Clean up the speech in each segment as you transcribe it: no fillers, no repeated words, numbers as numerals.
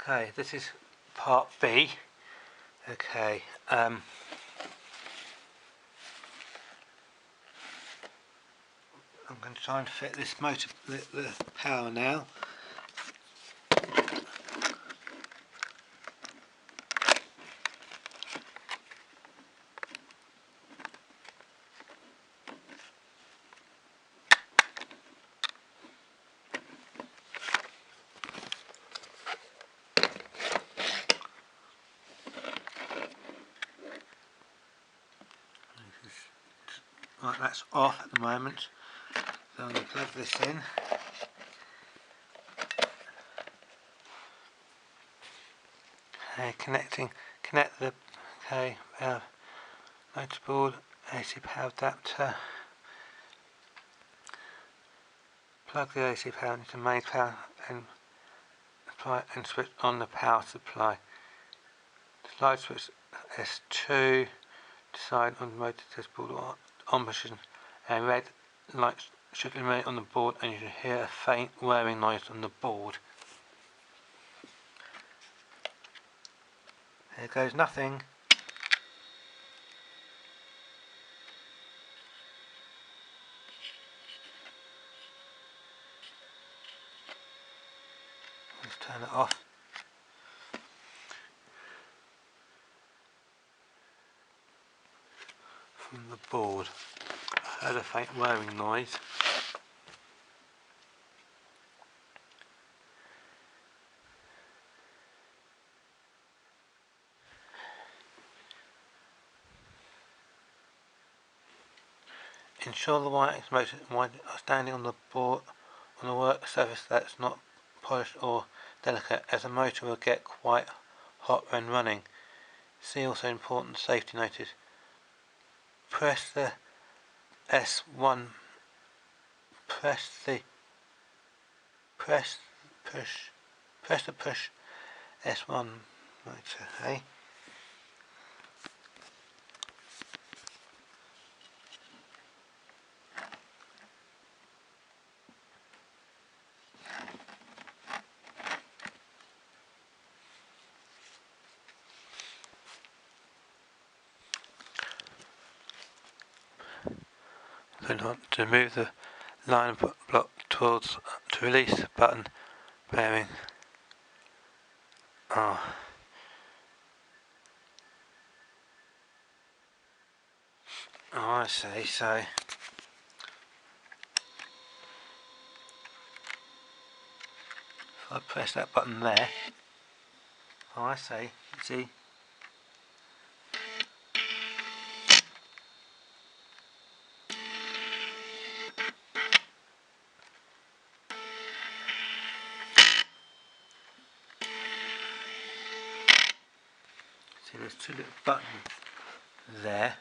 Okay, this is part B. Okay, I'm going to try and fit this motor, the power now. Right, that's off at the moment, so I'm going to plug this in. Okay, connect the motor board, AC power adapter, plug the AC power into main power and apply and switch on the power supply. Slide switch S2, decide on the motor test board on position, and red light should illuminate on the board and you should hear a faint whirring noise on the board. There goes nothing. Let's turn it off. From the board, I heard a faint whirring noise. Ensure the wire motor are standing on the board on a work surface that's not polished or delicate, as the motor will get quite hot when running. See also important safety notice. Press the S1. Press the push S1 motor. Hey. To move the line block towards to release the button bearing. Oh. I see. So if I press that button there, I see. See. See, there's two little buttons there.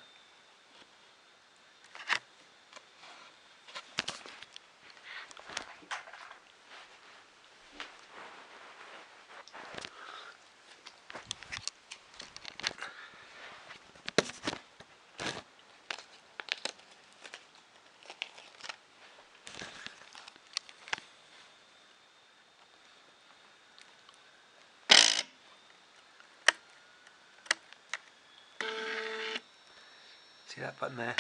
See that button there?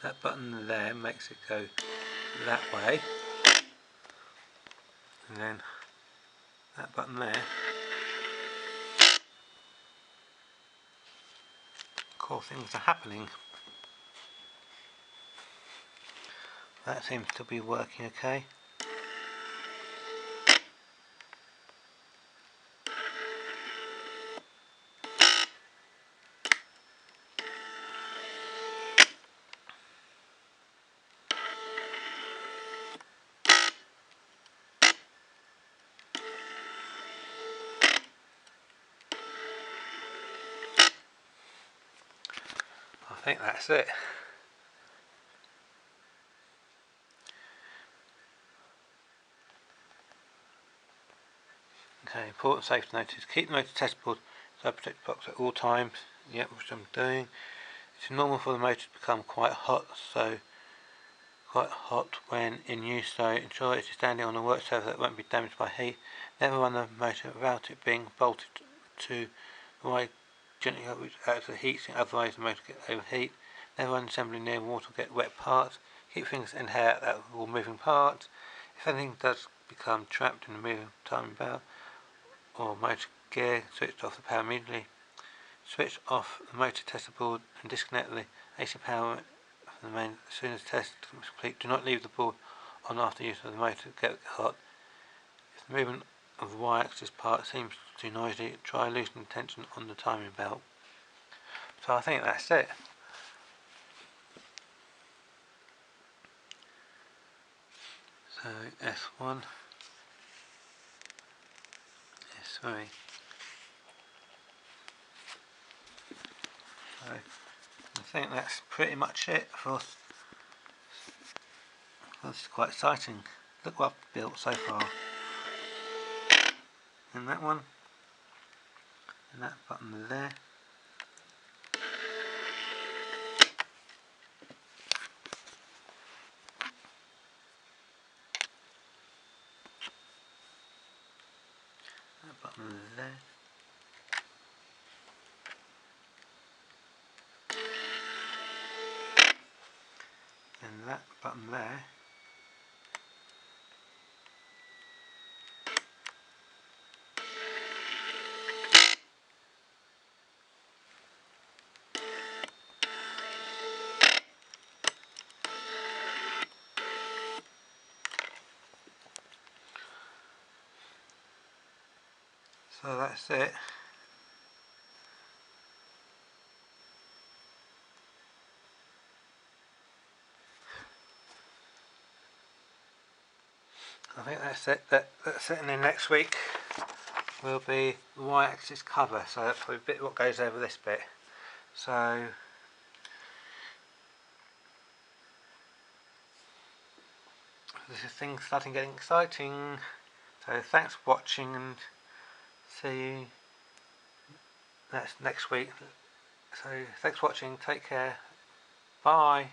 That button there makes it go that way, and then that button there, cool things are happening. That seems to be working okay. think that's it. Okay, important safety notice. Keep the motor test board inside the protected box at all times. Yep, which I'm doing. It's normal for the motor to become quite hot when in use, so ensure it is standing on a work surface that won't be damaged by heat. Never run the motor without it being bolted to the wire gently out of the heat sink, otherwise the motor will overheat. Never run assembly near water or get wet parts. Keep fingers and hair out of all moving parts. If anything does become trapped in the moving timing belt or motor gear, switch off the power immediately. Switch off the motor tester board and disconnect the AC power from the main as soon as the test is complete. Do not leave the board on after use of the motor to get hot. If the movement of the wire axis part seems too noisy, try loosening tension on the timing belt. So I think that's it. So S1, S3. So I think that's pretty much it for. This is quite exciting. Look what I've built so far. And that one, and that button there. That button there. And that button there. So that's it. I think that's it. That's it. And then next week will be the y-axis cover. So that's probably a bit what goes over this bit. So this is things starting getting exciting. So thanks for watching and see you next week. So thanks for watching. Take care. Bye.